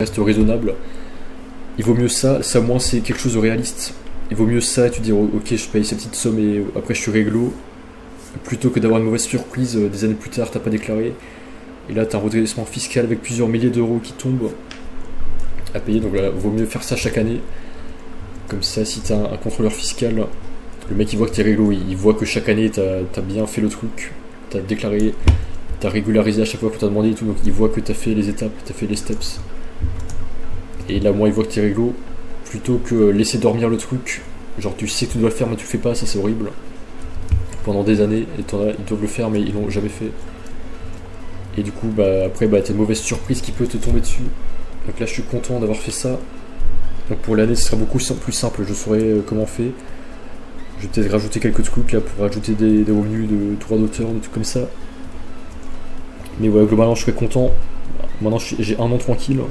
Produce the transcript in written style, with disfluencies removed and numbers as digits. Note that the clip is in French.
reste raisonnable. Il vaut mieux ça au moins c'est quelque chose de réaliste. Il vaut mieux ça et tu te dire ok je paye cette petite somme et après je suis réglo, plutôt que d'avoir une mauvaise surprise des années plus tard, t'as pas déclaré. Et là t'as un redressement fiscal avec plusieurs milliers d'euros qui tombent à payer, donc là vaut mieux faire ça chaque année. Comme ça si t'as un contrôleur fiscal, le mec il voit que t'es réglo, il voit que chaque année t'as bien fait le truc, t'as déclaré, t'as régularisé à chaque fois qu'on t'a demandé et tout, donc il voit que t'as fait les étapes, t'as fait les steps. Et là, moi, il voit que t'es réglo, plutôt que laisser dormir le truc. Genre, tu sais que tu dois le faire, mais tu le fais pas, ça c'est horrible. Pendant des années, et ils doivent le faire, mais ils l'ont jamais fait. Et du coup, après, t'as une mauvaise surprise qui peut te tomber dessus. Donc là, je suis content d'avoir fait ça. Donc pour l'année, ce sera beaucoup plus simple, je saurai comment on fait. Je vais peut-être rajouter quelques trucs là pour rajouter des revenus de droits d'auteur, des trucs comme ça. Mais voilà, globalement, je serai content. Maintenant, j'ai un an tranquille.